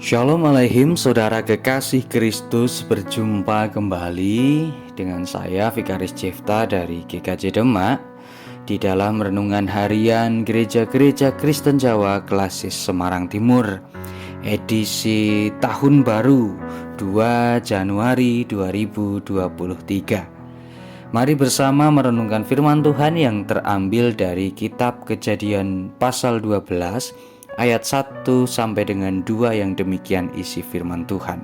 Shalom Aleihim, saudara kekasih Kristus, berjumpa kembali dengan saya Vikaris Jefta dari GKJ Demak di dalam renungan harian Gereja-Gereja Kristen Jawa Klasis Semarang Timur, edisi Tahun Baru 2 Januari 2023. Mari bersama merenungkan firman Tuhan yang terambil dari kitab Kejadian pasal 12 ayat 1 sampai dengan 2 yang demikian isi firman Tuhan.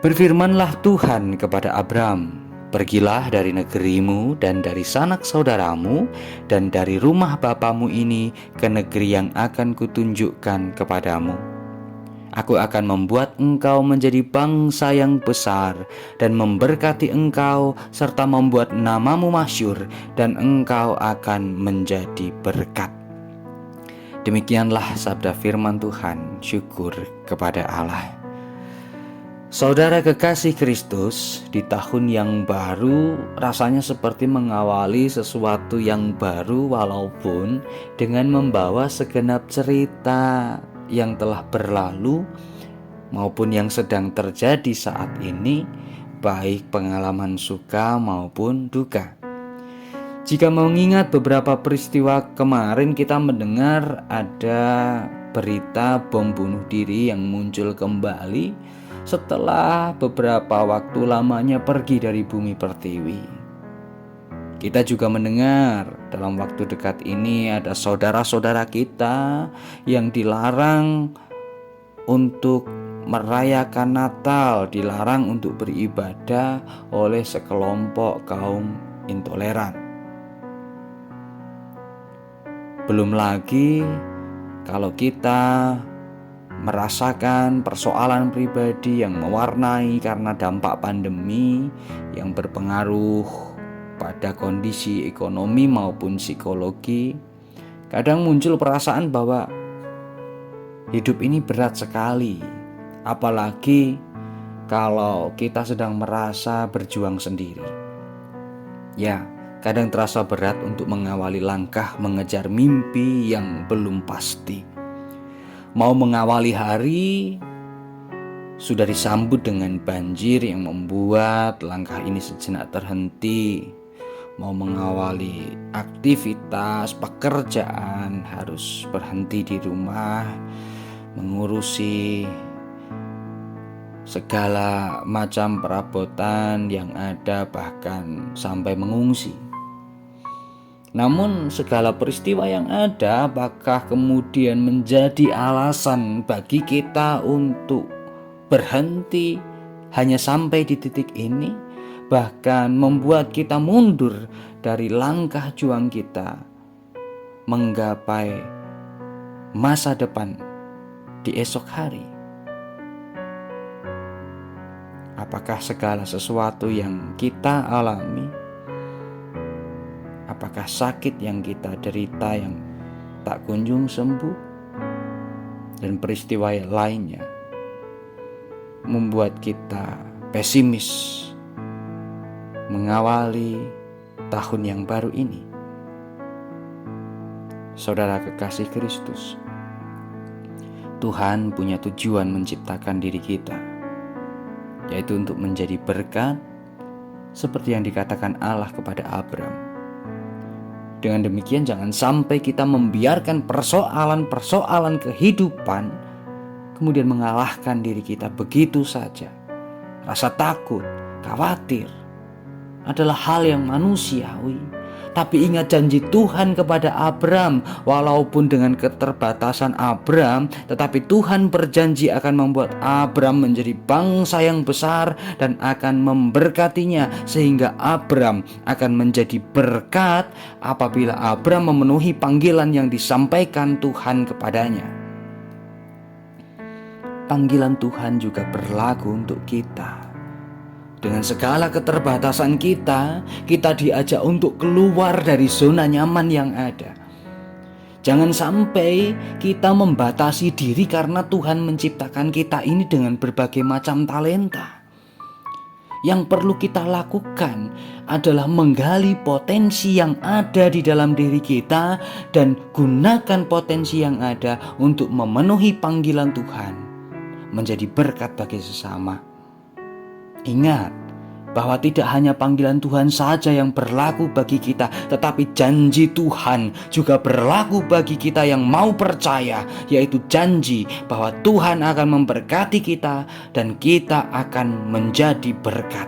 Berfirmanlah Tuhan kepada Abram, "Pergilah dari negerimu dan dari sanak saudaramu dan dari rumah bapamu ini ke negeri yang akan kutunjukkan kepadamu. Aku akan membuat engkau menjadi bangsa yang besar dan memberkati engkau serta membuat namamu masyhur dan engkau akan menjadi berkat." Demikianlah sabda firman Tuhan. Syukur kepada Allah. Saudara kekasih Kristus, di tahun yang baru rasanya seperti mengawali sesuatu yang baru, walaupun dengan membawa segenap cerita yang telah berlalu maupun yang sedang terjadi saat ini, baik pengalaman suka maupun duka. Jika mengingat beberapa peristiwa kemarin, kita mendengar ada berita bom bunuh diri yang muncul kembali setelah beberapa waktu lamanya pergi dari bumi pertiwi. Kita juga mendengar dalam waktu dekat ini ada saudara-saudara kita yang dilarang untuk merayakan Natal, dilarang untuk beribadah oleh sekelompok kaum intoleran. Belum lagi kalau kita merasakan persoalan pribadi yang mewarnai karena dampak pandemi yang berpengaruh pada kondisi ekonomi maupun psikologi. Kadang muncul perasaan bahwa hidup ini berat sekali, apalagi kalau kita sedang merasa berjuang sendiri. Ya, kadang terasa berat untuk mengawali langkah mengejar mimpi yang belum pasti. Mau mengawali hari, sudah disambut dengan banjir yang membuat langkah ini sejenak terhenti. Mau mengawali aktivitas pekerjaan, harus berhenti di rumah, mengurusi segala macam perabotan yang ada, bahkan sampai mengungsi. Namun segala peristiwa yang ada apakah kemudian menjadi alasan bagi kita untuk berhenti hanya sampai di titik ini, bahkan membuat kita mundur dari langkah juang kita menggapai masa depan di esok hari? Apakah segala sesuatu yang kita alami, apakah sakit yang kita derita yang tak kunjung sembuh, dan peristiwa lainnya membuat kita pesimis mengawali tahun yang baru ini? Saudara kekasih Kristus, Tuhan punya tujuan menciptakan diri kita, yaitu untuk menjadi berkat, seperti yang dikatakan Allah kepada Abram. Dengan demikian, jangan sampai kita membiarkan persoalan-persoalan kehidupan kemudian mengalahkan diri kita begitu saja. Rasa takut, khawatir adalah hal yang manusiawi. Tapi ingat janji Tuhan kepada Abram, walaupun dengan keterbatasan Abram, tetapi Tuhan berjanji akan membuat Abram menjadi bangsa yang besar dan akan memberkatinya, sehingga Abram akan menjadi berkat apabila Abram memenuhi panggilan yang disampaikan Tuhan kepadanya. Panggilan Tuhan juga berlaku untuk kita. Dengan segala keterbatasan kita diajak untuk keluar dari zona nyaman yang ada. Jangan sampai kita membatasi diri karena Tuhan menciptakan kita ini dengan berbagai macam talenta. Yang perlu kita lakukan adalah menggali potensi yang ada di dalam diri kita dan gunakan potensi yang ada untuk memenuhi panggilan Tuhan menjadi berkat bagi sesama. Ingat bahwa tidak hanya panggilan Tuhan saja yang berlaku bagi kita, tetapi janji Tuhan juga berlaku bagi kita yang mau percaya, yaitu janji bahwa Tuhan akan memberkati kita dan kita akan menjadi berkat.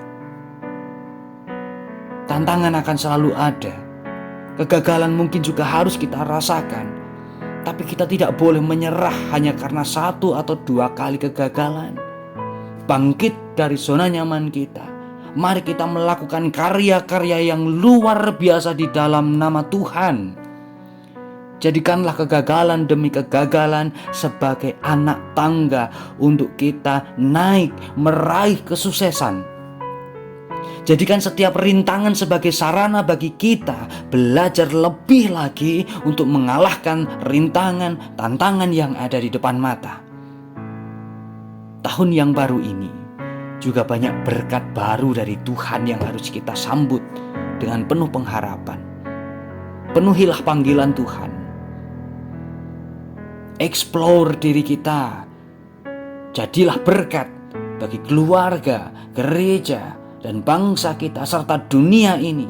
Tantangan akan selalu ada, kegagalan mungkin juga harus kita rasakan, tapi kita tidak boleh menyerah hanya karena 1 atau 2 kali kegagalan. Bangkit dari zona nyaman kita. Mari kita melakukan karya-karya yang luar biasa di dalam nama Tuhan. Jadikanlah kegagalan demi kegagalan sebagai anak tangga untuk kita naik meraih kesuksesan. Jadikan setiap rintangan sebagai sarana bagi kita belajar lebih lagi untuk mengalahkan rintangan, tantangan yang ada di depan mata. Tahun yang baru ini juga banyak berkat baru dari Tuhan yang harus kita sambut dengan penuh pengharapan. Penuhilah panggilan Tuhan. Explore diri kita. Jadilah berkat bagi keluarga, gereja, dan bangsa kita serta dunia ini.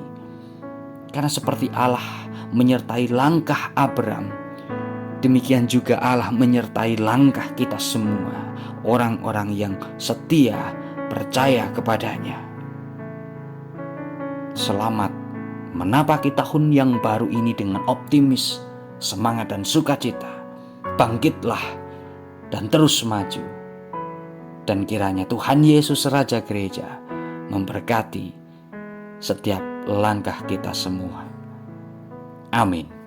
Karena seperti Allah menyertai langkah Abraham, demikian juga Allah menyertai langkah kita semua, orang-orang yang setia percaya kepadanya. Selamat menapaki tahun yang baru ini dengan optimis, semangat dan sukacita. Bangkitlah dan terus maju. Dan kiranya Tuhan Yesus Raja Gereja memberkati setiap langkah kita semua. Amin.